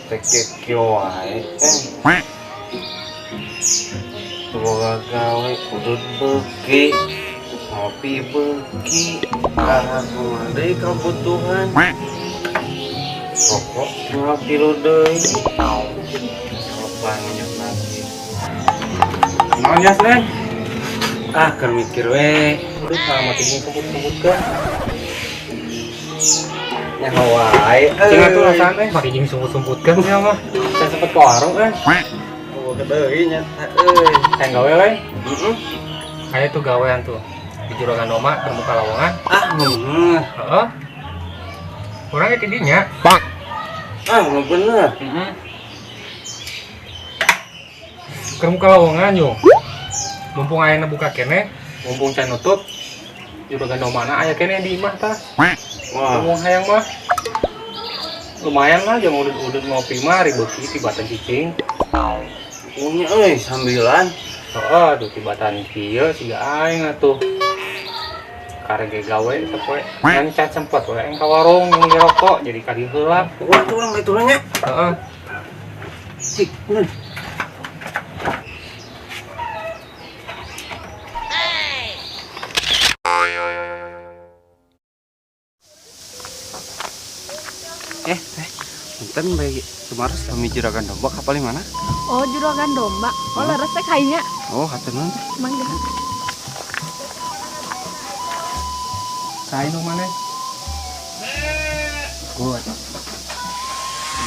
Tekekyo wae. Semoga gawe udut beuki, ngopi beuki, aku deui kebutuhan. Pokok tinggal tilu deui. Banyak lagi. Naon jas, Nen? Keur mikir we. Udah mati sebut-sebutkeun. Ya wae. Cenah tuh rasane make jeung sumput-sumputkeun sia mah. Saya sempet ke warung Oh, kedeui nya euy. Hayang gawe we. Aya tuh gawean tuh di Juragan Doma Termuka Lawongan. Heeh. Urang ge di dinya. Bener. Termuka Lawongan yo. Mumpung ayeuna buka kene, mumpung can nutup. Juragan Domana aya kene di imah tah. Wah, ngomong hayang mah. Lumayan lah jeung udud-udud ngopi mah ribeuki tibatan cicing. Punya euy sambilan. Heeh, tuh tibatan kieu siga aing atuh. Karege gawe sapoe ngan sempet we aing ka warung nyeli rokok jadi ka dieu heula. Wah, tuh urang itu nya. Heeh. Sik, bener. Punten bae Sumaros kami Juragan Domba kapal mana? Oh, Juragan Domba. Oh, leres teh kayaknya. Oh, haturnuhun teh. Mangga. Sae nu maneh? Good.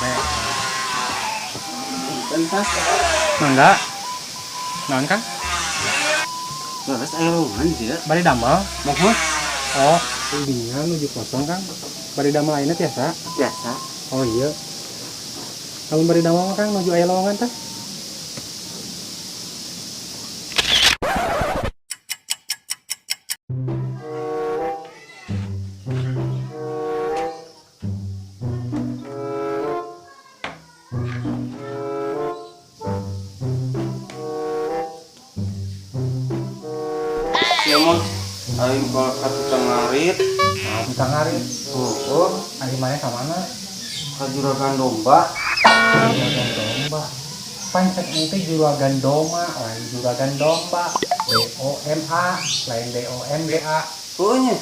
Baik. Punten Mangga. Naon Kang? Leres aya lowongan dia. Bari damel. Mohon. Oh, dinya nuju kosong Kang. Bari damel lainnya biasa? Biasa. Oh iya. Kalau bari damel Kang nuju aya lowongan teh? Ya mon, aing kalau ka tukang ngarit. Nah, tukang ngarit. Oh, ari mana ka mana? Ka Juragan Domba. Juragan Domba. Pancet ente Juragan Doma, lain Juragan Domba. DOMA, lain DOMBA. Oh nya.